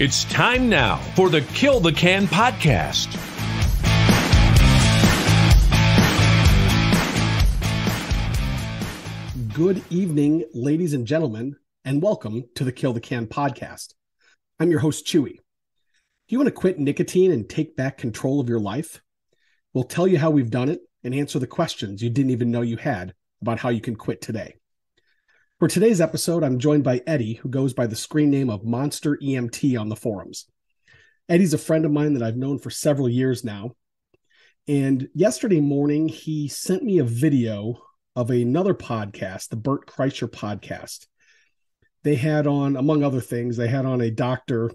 It's time now for the Kill the Can podcast. Good evening, ladies and gentlemen, and welcome to the Kill the Can podcast. I'm your host, Chewie. Do you want to quit nicotine and take back control of your life? We'll tell you how we've done it and answer the questions you didn't even know you had about how you can quit today. For today's episode, I'm joined by Eddy, who goes by the screen name of MonsterEMT on the forums. Eddy's a friend of mine that I've known for several years now. And yesterday morning, he sent me a video of another podcast, the Bert Kreischer podcast. They had on, among other things, they had on a doctor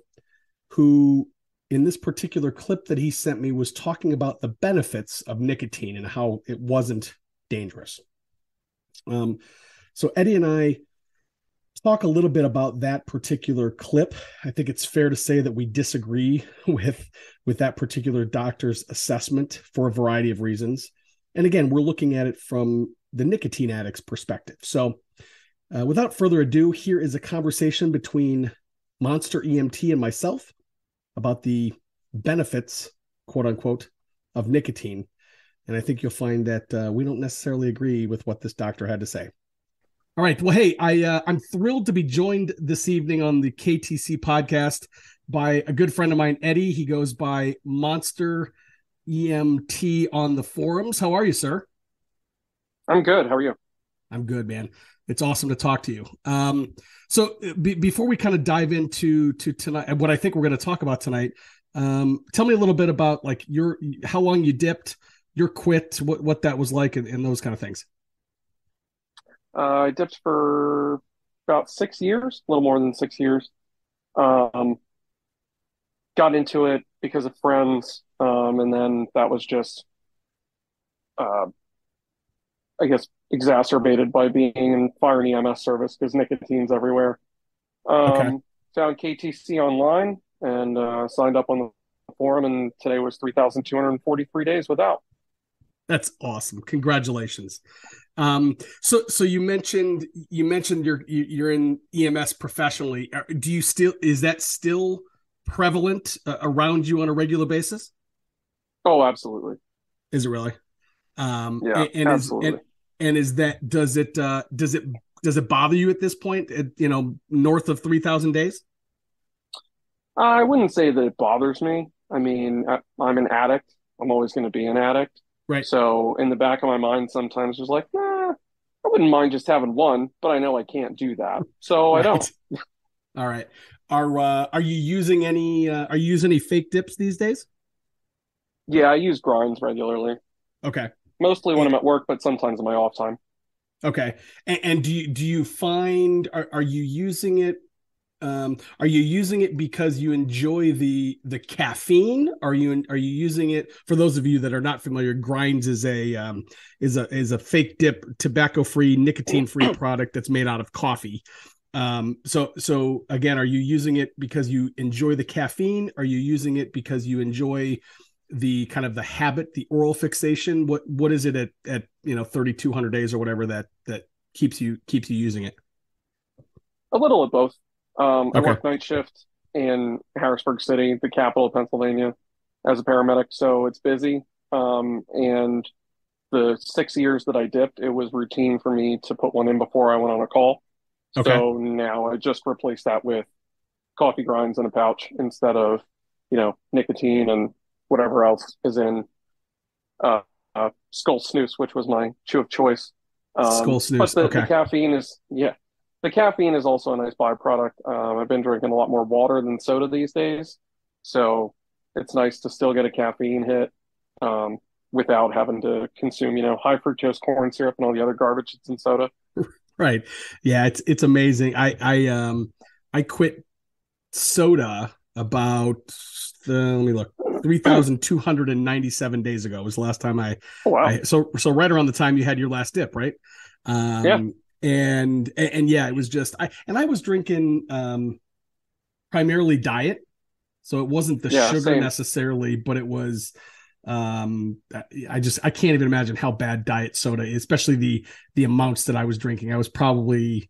who, in this particular clip that he sent me, was talking about the benefits of nicotine and how it wasn't dangerous. So Eddy and I talk a little bit about that particular clip. I think it's fair to say that we disagree with that particular doctor's assessment for a variety of reasons. And again, we're looking at it from the nicotine addict's perspective. So without further ado, here is a conversation between MonsterEMT and myself about the benefits, quote unquote, of nicotine. And I think you'll find that we don't necessarily agree with what this doctor had to say. All right. Well, hey, I'm thrilled to be joined this evening on the KTC podcast by a good friend of mine, Eddy. He goes by MonsterEMT on the forums. How are you, sir? I'm good. How are you? I'm good, man. It's awesome to talk to you. So before we kind of dive into tonight, what I think we're going to talk about tonight, tell me a little bit about like how long you dipped, your quit, what that was like, and those kind of things. I dipped for about 6 years, a little more than 6 years. Got into it because of friends, and then that was just, I guess, exacerbated by being in fire and EMS service because nicotine's everywhere. Found KTC online and signed up on the forum, and today was 3,243 days without. That's awesome. Congratulations. So you mentioned you're in EMS professionally. Is that still prevalent around you on a regular basis? Oh, absolutely. Is it really? Yeah, absolutely. Does it bother you at this point? North of 3,000 days? I wouldn't say that it bothers me. I mean, I'm an addict. I'm always going to be an addict. Right. So in the back of my mind, sometimes there's like, I wouldn't mind just having one, but I know I can't do that. So right. I don't. All right. Are you using any fake dips these days? Yeah, I use grinds regularly. Okay. Mostly when I'm at work, but sometimes in my off time. Okay. And do you find, are you using it? Are you using it because you enjoy the caffeine? Are you using it, for those of you that are not familiar, grinds is a fake dip, tobacco-free, nicotine-free product that's made out of coffee. So again, are you using it because you enjoy the caffeine? Are you using it because you enjoy the kind of the habit, the oral fixation? What is it at 3,200 days or whatever that keeps you using it? A little of both. Okay. I work night shift in Harrisburg City, the capital of Pennsylvania, as a paramedic, so it's busy. And the 6 years that I dipped, it was routine for me to put one in before I went on a call. Okay. So now I just replaced that with coffee grinds in a pouch instead of, nicotine and whatever else is in Skull Snooze, which was my chew of choice. Skull Snooze. But Okay. the caffeine is, the caffeine is also a nice byproduct. I've been drinking a lot more water than soda these days, so it's nice to still get a caffeine hit without having to consume, high fructose corn syrup and all the other garbage that's in soda. Right. Yeah, it's amazing. I quit soda about let me look, 3,297 days ago was the last time Oh, wow. so right around the time you had your last dip, right? Yeah. And yeah, it was just I was drinking primarily diet, so it wasn't the sugar same. necessarily, but it was I can't even imagine how bad diet soda is, especially the amounts that I was drinking. I was probably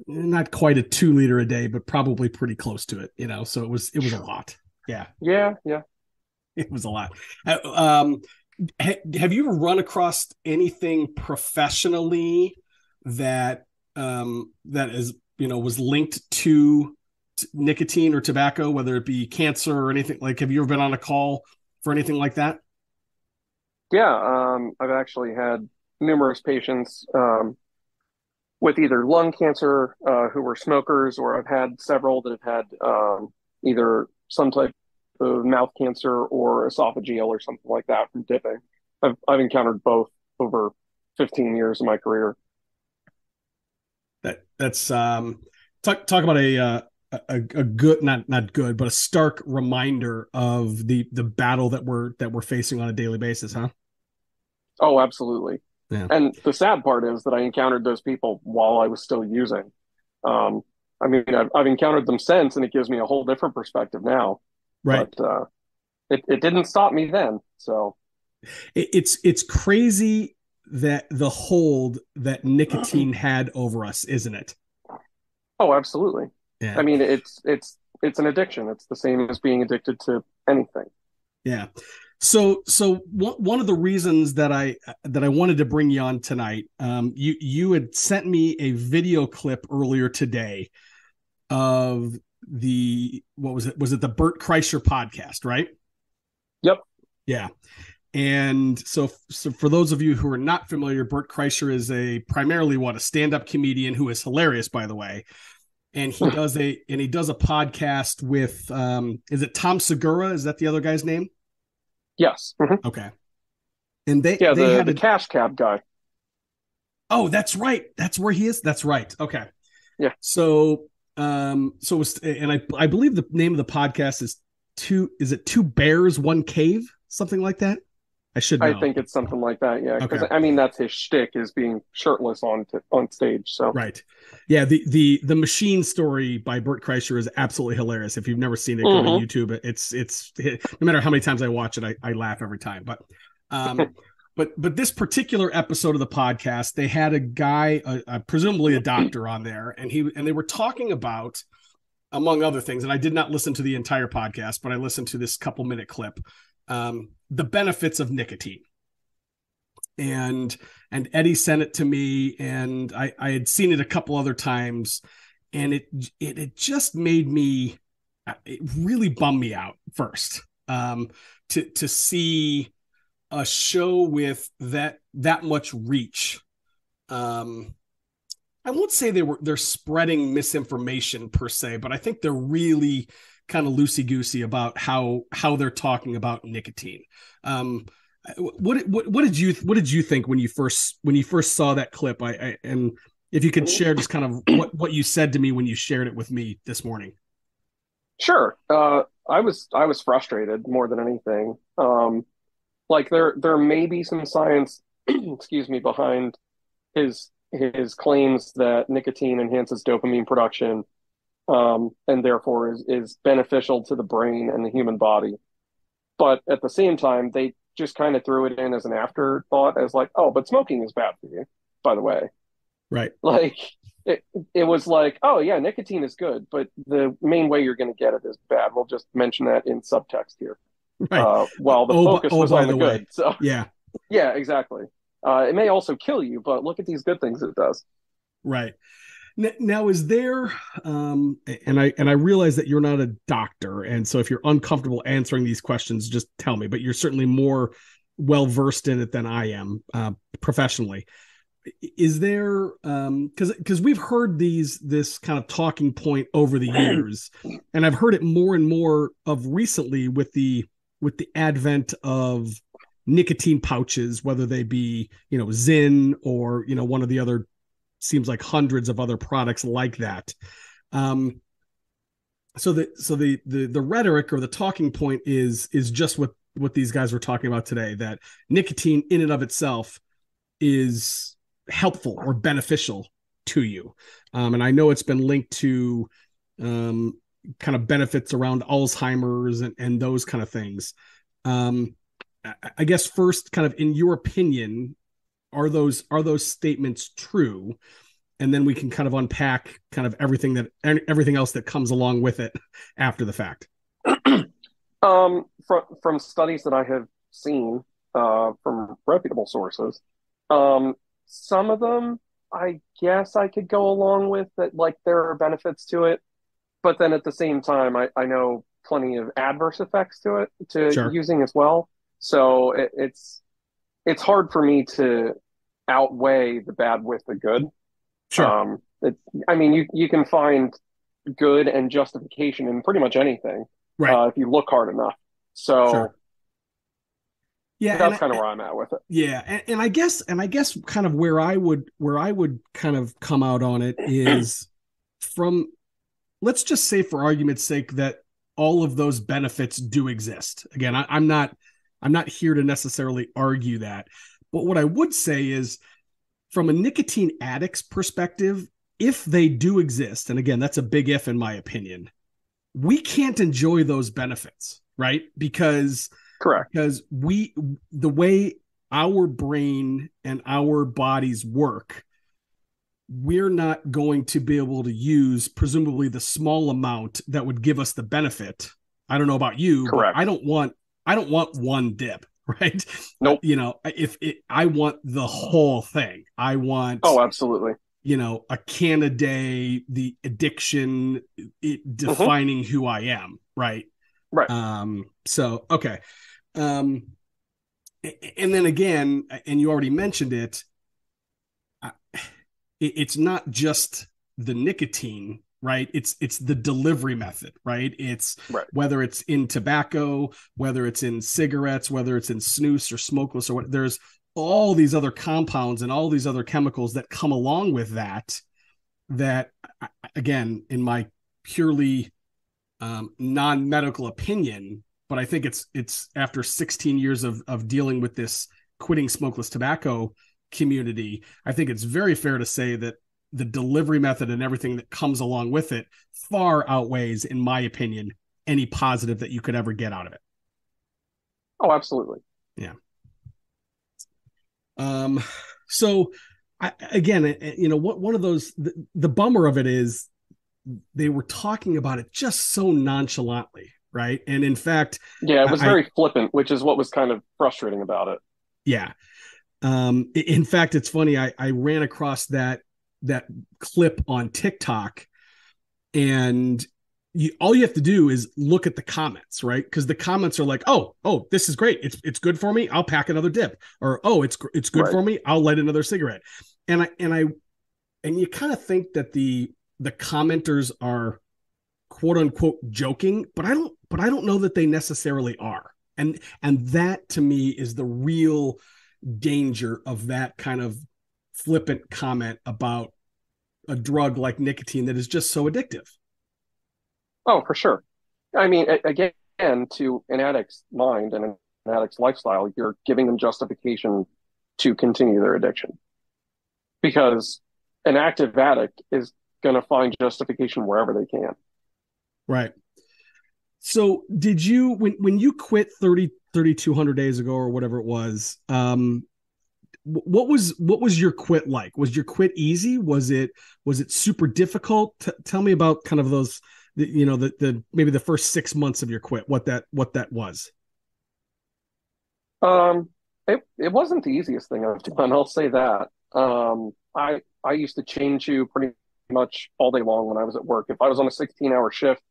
not quite a 2 liter a day, but probably pretty close to it, so it was a lot. Yeah. Yeah. It was a lot. Have you ever run across anything professionally that that is was linked to nicotine or tobacco, whether it be cancer or anything? Like, have you ever been on a call for anything like that? Yeah. I've actually had numerous patients with either lung cancer who were smokers, or I've had several that have had either some type of mouth cancer or esophageal or something like that from dipping. I've encountered both over 15 years of my career. That's talk about a good, not good, but a stark reminder of the battle that we're facing on a daily basis, huh? Oh, absolutely. Yeah. And the sad part is that I encountered those people while I was still using. Um, I mean, I've encountered them since, and it gives me a whole different perspective now. Right. But it didn't stop me then. So It's crazy that the hold that nicotine had over us, isn't it? oh, absolutely. Yeah. I mean, it's an addiction. It's the same as being addicted to anything. Yeah. So one of the reasons that I wanted to bring you on tonight, you had sent me a video clip earlier today of what was it? Was it the Bert Kreischer podcast, right? Yep. Yeah. And so for those of you who are not familiar, Bert Kreischer is primarily a stand-up comedian who is hilarious, by the way. And he does a podcast with is it Tom Segura? Is that the other guy's name? Yes. Mm-hmm. Okay. And they the had cash cab guy. Oh, that's right. That's where he is. That's right. Okay. Yeah. So and I believe the name of the podcast is Two Bears, One Cave, something like that. I should know. I think it's something like that. Yeah. Because Okay. I mean, that's his shtick, is being shirtless on stage. So right. Yeah. The machine story by Bert Kreischer is absolutely hilarious. If you've never seen it, go to YouTube. It's no matter how many times I watch it, I laugh every time. But but this particular episode of the podcast, they had a guy, presumably a doctor, on there, and they were talking about, among other things, and I did not listen to the entire podcast, but I listened to this couple-minute clip, the benefits of nicotine. And Eddy sent it to me, and I had seen it a couple other times, and it just made me, it really bummed me out first, to see a show with that much reach. I won't say they're spreading misinformation per se, but I think they're really kind of loosey-goosey about how they're talking about nicotine. What did you think when you first saw that clip? And if you could share just kind of what you said to me when you shared it with me this morning. Sure. I was frustrated more than anything. Like there may be some science, excuse me, behind his claims that nicotine enhances dopamine production, and therefore is beneficial to the brain and the human body. But at the same time, they just kind of threw it in as an afterthought, as like, oh, but smoking is bad for you, by the way. Right. Like it was like, oh yeah, nicotine is good, but the main way you're going to get it is bad. We'll just mention that in subtext here. Right. While the focus was on the good. So yeah. Yeah, exactly. It may also kill you, but look at these good things it does. Right. Now, is there, and I realize that you're not a doctor, and so if you're uncomfortable answering these questions, just tell me. But you're certainly more well versed in it than I am professionally. Is there, because we've heard this kind of talking point over the years, and I've heard it more and more of recently with the advent of nicotine pouches, whether they be Zyn or one of the other, seems like hundreds of other products like that. So the rhetoric or the talking point is just what these guys were talking about today, that nicotine in and of itself is helpful or beneficial to you. And I know it's been linked to kind of benefits around Alzheimer's and those kind of things. I guess first, kind of in your opinion, are those statements true? and then we can kind of unpack kind of everything else that comes along with it after the fact. From studies that I have seen from reputable sources, some of them I guess I could go along with that, like there are benefits to it, but then at the same time, I know plenty of adverse effects to it to Sure. using as well. So it's hard for me to outweigh the bad with the good. Sure. I mean, you can find good and justification in pretty much anything Right. if you look hard enough. So Sure. Yeah, that's kind of where I'm at with it. yeah, and I guess kind of where I would kind of come out on it is from, let's just say for argument's sake that all of those benefits do exist. Again, I'm not here to necessarily argue that, but what I would say is from a nicotine addict's perspective, if they do exist, and again, that's a big if in my opinion, we can't enjoy those benefits, right? Because Correct. the way our brain and our bodies work, we're not going to be able to use presumably the small amount that would give us the benefit. I don't know about you, Correct. but I don't want one dip, right? Nope. I want the whole thing. I want, oh, absolutely, a can a day, the addiction, it defining who I am, right? Right. So okay. And then again, and you already mentioned it, it's not just the nicotine, right? It's the delivery method, right? It's right. Whether it's in tobacco, whether it's in cigarettes, whether it's in snus or smokeless or what, there's all these other compounds and all these other chemicals that come along with that again, in my purely non-medical opinion, but I think it's after 16 years of dealing with this quitting smokeless tobacco community, I think it's very fair to say that the delivery method and everything that comes along with it far outweighs, in my opinion, any positive that you could ever get out of it. Oh, absolutely. Yeah. So again, one of those, the bummer of it is they were talking about it just so nonchalantly, right? And in fact, yeah, it was very flippant, which is what was kind of frustrating about it. Yeah. In fact, it's funny. I ran across that clip on TikTok, and all you have to do is look at the comments, right? Because the comments are like, oh, this is great. It's good for me. I'll pack another dip. Or, oh, it's good right. for me. I'll light another cigarette. And you kind of think that the commenters are quote unquote joking, but I don't know that they necessarily are. And that to me is the real danger of that kind of flippant comment about a drug like nicotine that is just so addictive. Oh, for sure. I mean, again, to an addict's mind and an addict's lifestyle, you're giving them justification to continue their addiction. Because an active addict is going to find justification wherever they can. Right. So did you, when you quit 3,200 days ago or whatever it was, what was your quit like? Was your quit easy? Was it super difficult? Tell me about kind of those, the maybe the first 6 months of your quit, what that was. It wasn't the easiest thing I've done. I'll say that. I used to chain chew pretty much all day long when I was at work. If I was on a 16-hour shift,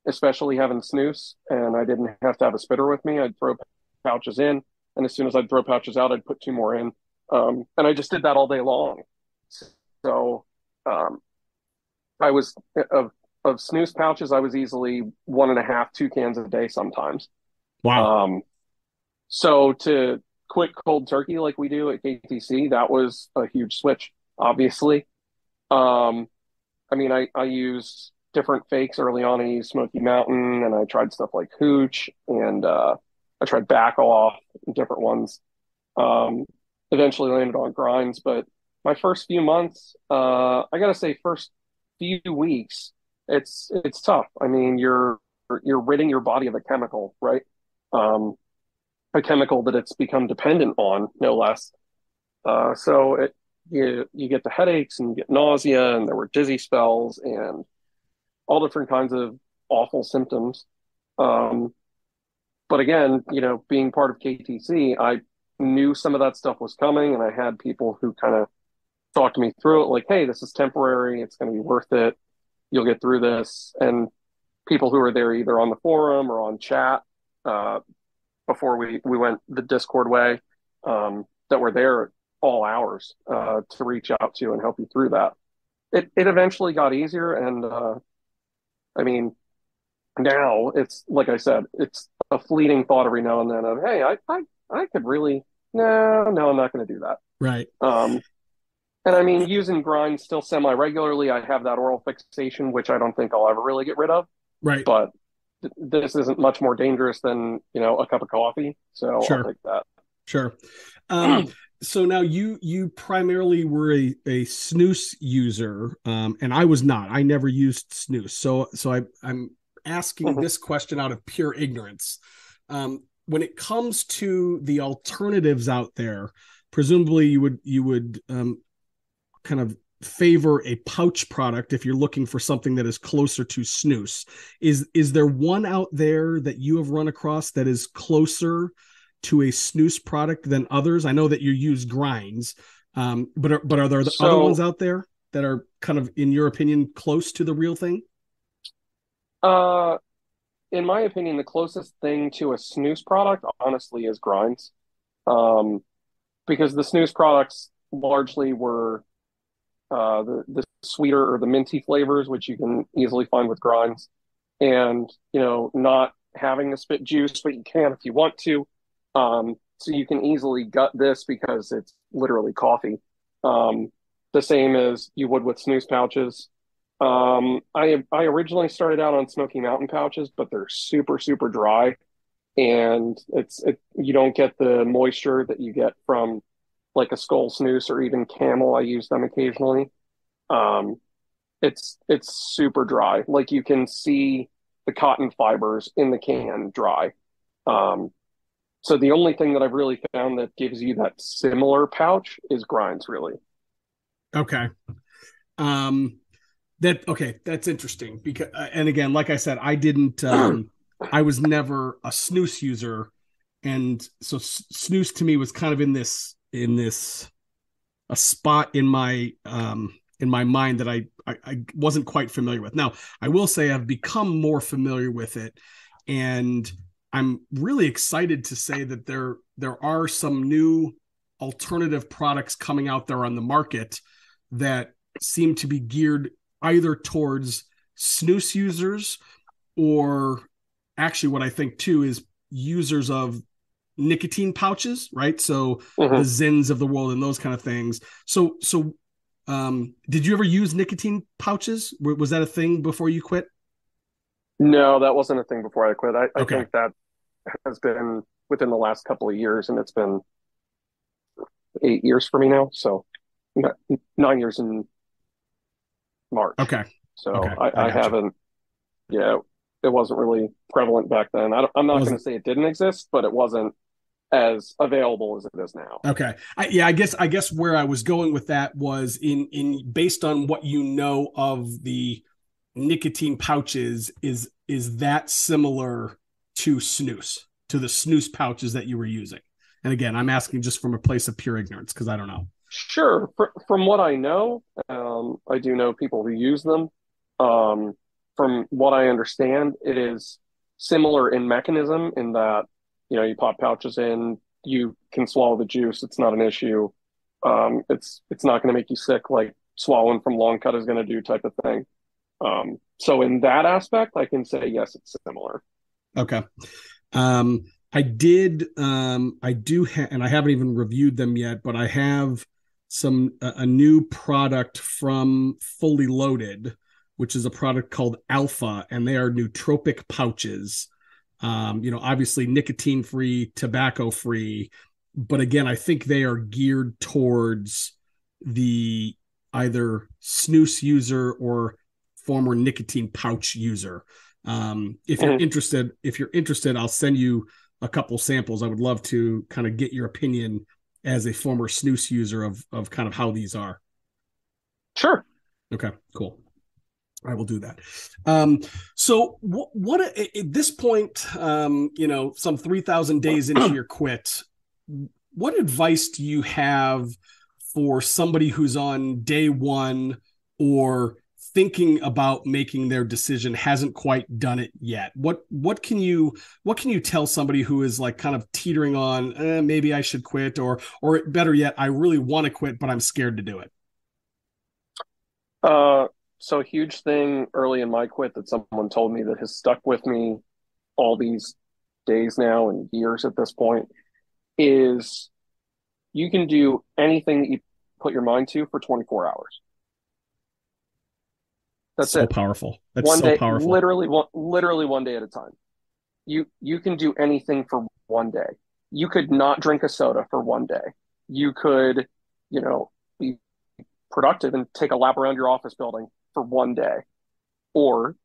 especially having snus, and I didn't have to have a spitter with me, I'd throw pouches in, and as soon as I'd throw pouches out, I'd put 2 more in. And I just did that all day long. So I was of snus pouches, I was easily 1.5, 2 cans a day sometimes. Wow. So to quit cold turkey like we do at KTC, that was a huge switch, obviously. I mean, I used different fakes early on. I used Smoky Mountain, and I tried stuff like Hooch, and I tried Back Off, different ones. Eventually landed on Grinds, but my first few months, I gotta say, first few weeks, it's tough. I mean, you're ridding your body of a chemical, right? A chemical that it's become dependent on, no less. So you get the headaches and you get nausea, and there were dizzy spells and all different kinds of awful symptoms. Um, but again, being part of KTC, I knew some of that stuff was coming, and I had people who kind of talked me through it, like, "Hey, this is temporary. It's going to be worth it. You'll get through this." And people who were there either on the forum or on chat uh, before we went the Discord way, that were there at all hours to reach out to and help you through that. It eventually got easier, and I mean, now it's like I said, it's a fleeting thought every now and then of, "Hey, I could really, no, I'm not going to do that." Right. And I mean, using grind still semi regularly. I have that oral fixation, which I don't think I'll ever really get rid of. Right. But this isn't much more dangerous than a cup of coffee, so Sure. I'll take that. Sure. So now you primarily were a snooze user, and I was not. I never used snooze. So I'm asking this question out of pure ignorance. When it comes to the alternatives out there, presumably you would kind of favor a pouch product if you're looking for something that is closer to snooze. Is there one out there that you have run across that is closer to a snooze product than others? I know that you use grinds, but are there other ones out there that are kind of, in your opinion, close to the real thing? In my opinion, the closest thing to a snooze product, honestly, is grinds, because the snooze products largely were the sweeter or the minty flavors, which you can easily find with grinds, and not having the spit juice, but you can if you want to. So you can easily gut this because it's literally coffee. The same as you would with snooze pouches. I originally started out on Smoky Mountain pouches, but they're super, super dry, and you don't get the moisture that you get from like a Skull snooze or even Camel. I use them occasionally. It's super dry. Like, you can see the cotton fibers in the can dry. So the only thing that I've really found that gives you that similar pouch is grinds, really. Okay. That's interesting because, and again, like I said, I didn't, I was never a snooze user. And so snooze to me was kind of in this, a spot in my mind that I wasn't quite familiar with. Now, I will say I've become more familiar with it, and I'm really excited to say that there are some new alternative products coming out there on the market that seem to be geared either towards snooze users, or actually what I think too is users of nicotine pouches, right? So the Zins of the world and those kind of things. So did you ever use nicotine pouches? Was that a thing before you quit? No, that wasn't a thing before I quit. I Okay. think that has been within the last couple of years, and it's been 8 years for me now. So 9 years in March. Okay. So Okay. I haven't, it wasn't really prevalent back then. I'm not going to say it didn't exist, but it wasn't as available as it is now. Okay. I guess where I was going with that was in based on what you know of the nicotine pouches, is that similar to snooze, to the snooze pouches that you were using? And again, I'm asking just from a place of pure ignorance because I don't know. Sure. From what I know, I do know people who use them. From what I understand, it is similar in mechanism in that, you pop pouches in, you can swallow the juice. It's not an issue. It's not going to make you sick like swallowing from long cut is going to do, type of thing. So in that aspect, I can say, yes, it's similar. Okay. I do and I haven't even reviewed them yet, but I have a new product from Fully Loaded, which is a product called Alpha, and they are nootropic pouches. Obviously nicotine free, tobacco free, but again, I think they are geared towards the either snooze user or former nicotine pouch user. If you're interested, I'll send you a couple samples. I would love to kind of get your opinion as a former snooze user of kind of how these are? Sure. Okay, cool. I will do that. So what at this point, some 3,000 days into your quit, what advice do you have for somebody who's on day one or thinking about making their decision, hasn't quite done it yet? What can you tell somebody who is like kind of teetering on, maybe I should quit, or better yet, I really want to quit, but I'm scared to do it? So a huge thing early in my quit that someone told me that has stuck with me all these days now and years at this point is you can do anything that you put your mind to for 24 hours. That's so it. Powerful. That's One so day, powerful. literally one day at a time. You can do anything for one day. You could not drink a soda for one day. You could, be productive and take a lap around your office building for one day. Or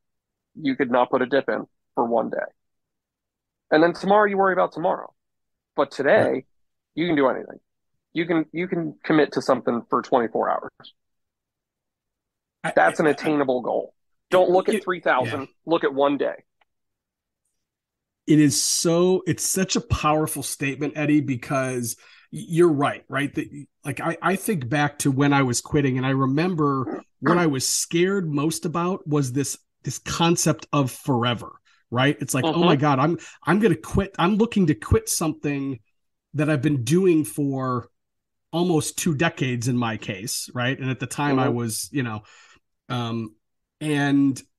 you could not put a dip in for one day. And then tomorrow you worry about tomorrow. But today, Right. you can do anything. You can commit to something for 24 hours. That's an attainable goal. Don't look at 3,000, yeah. look at one day. It's such a powerful statement, Eddy, because you're right? Like I think back to when I was quitting, and I remember what I was scared most about was this concept of forever, right? It's like, oh my God, I'm going to quit. I'm looking to quit something that I've been doing for almost 2 decades in my case, right? And at the time I was, and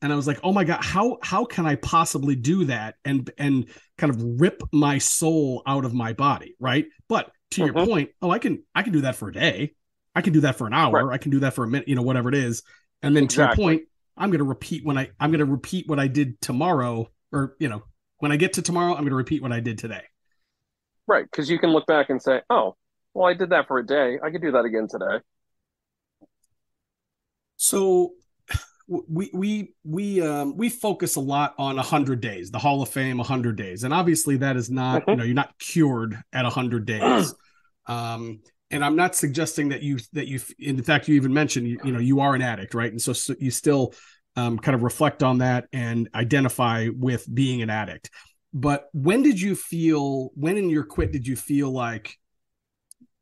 I was like, oh my God, how can I possibly do that and kind of rip my soul out of my body, right? But to your point, I can do that for a day, I can do that for an hour, right. I can do that for a minute, whatever it is, and then to your point, I'm going to repeat what I did tomorrow, or when I get to tomorrow, I'm going to repeat what I did today. Right, because you can look back and say, oh, well, I did that for a day, I could do that again today. So we focus a lot on 100 days, the Hall of Fame 100 days, and obviously that is not you're not cured at 100 days. And I'm not suggesting that you in fact you even mentioned you are an addict, right? And so you still kind of reflect on that and identify with being an addict. But when in your quit did you feel like,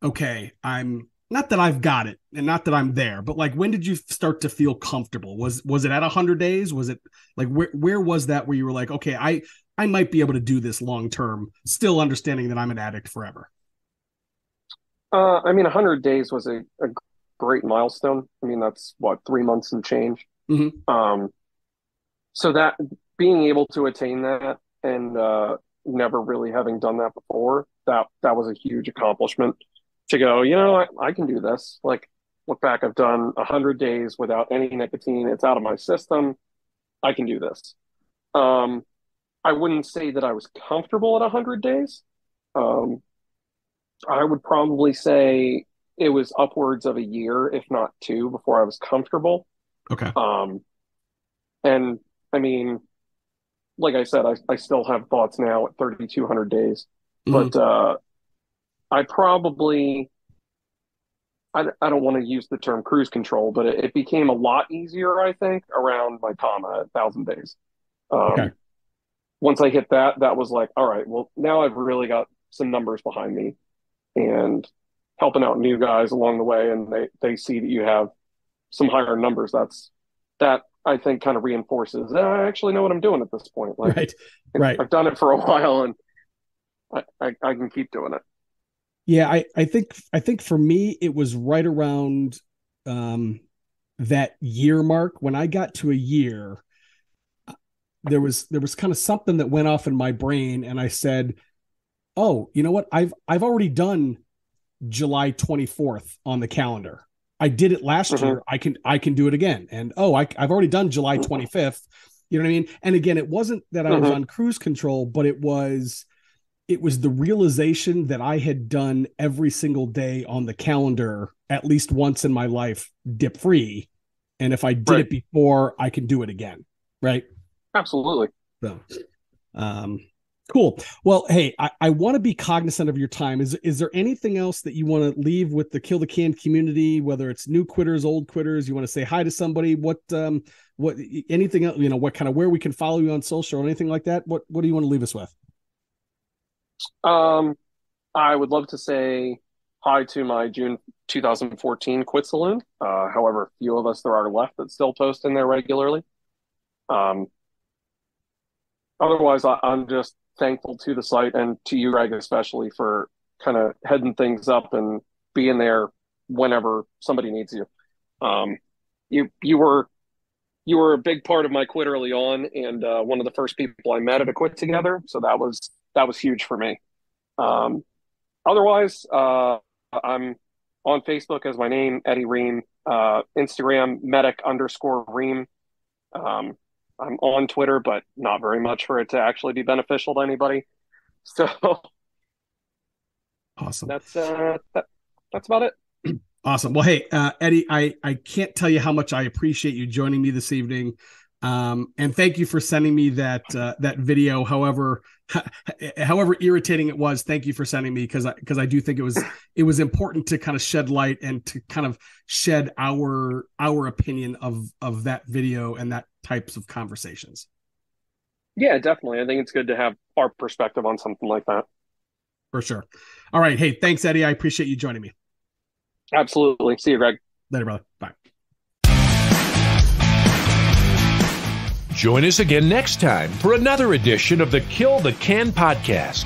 okay, I'm not that I've got it and not that I'm there, but like, when did you start to feel comfortable? Was it at 100 days? Was it like, where was that where you were like, okay, I might be able to do this long term, still understanding that I'm an addict forever? 100 days was a great milestone. I mean, that's what, 3 months and change. So that being able to attain that and never really having done that before, that was a huge accomplishment. To go, I can do this. Like, look back, I've done 100 days without any nicotine. It's out of my system. I can do this. I wouldn't say that I was comfortable at 100 days. I would probably say it was upwards of a year, if not 2, before I was comfortable. Okay. And I mean, like I said, I still have thoughts now at 3,200 days, but I probably, I don't want to use the term cruise control, but it became a lot easier, I think, around my PAMA at 1,000 days. Okay. Once I hit that was like, all right, well, now I've really got some numbers behind me and helping out new guys along the way, and they see that you have some higher numbers. That I think kind of reinforces, I actually know what I'm doing at this point. Like, right. I've done it for a while, and I can keep doing it. Yeah, I think for me it was right around that year mark. When I got to a year, there was kind of something that went off in my brain, and I said, "Oh, you know what? I've already done July 24th on the calendar. I did it last year. I can do it again. And I've already done July 25th. You know what I mean? And again, it wasn't that I was on cruise control, but it was the realization that I had done every single day on the calendar at least once in my life, dip free. And if I did it before, I can do it again. Right. Absolutely. So, Cool. Well, hey, I want to be cognizant of your time. Is there anything else that you want to leave with the Kill the Can community, whether it's new quitters, old quitters, you want to say hi to somebody, what anything else, what kind of, where we can follow you on social or anything like that? What do you want to leave us with? I would love to say hi to my June 2014 Quit Saloon. However few of us there are left that still post in there regularly. Otherwise, I'm just thankful to the site and to you, Greg, especially for kind of heading things up and being there whenever somebody needs you. You were a big part of my quit early on, and one of the first people I met at a quit together. So that was huge for me. Otherwise, I'm on Facebook as my name, Eddy Ream. Instagram, medic_Ream. I'm on Twitter, but not very much for it to actually be beneficial to anybody. So awesome. That's about it. Awesome. Well, hey, Eddy, I can't tell you how much I appreciate you joining me this evening. And thank you for sending me that video. However irritating it was, thank you for sending me, because I do think it was important to kind of shed light and to kind of shed our opinion of that video and that types of conversations. Yeah, definitely. I think it's good to have our perspective on something like that. For sure. All right. Hey, thanks, Eddy. I appreciate you joining me. Absolutely. See you, Greg. Later, brother. Bye. Join us again next time for another edition of the Kill the Can podcast.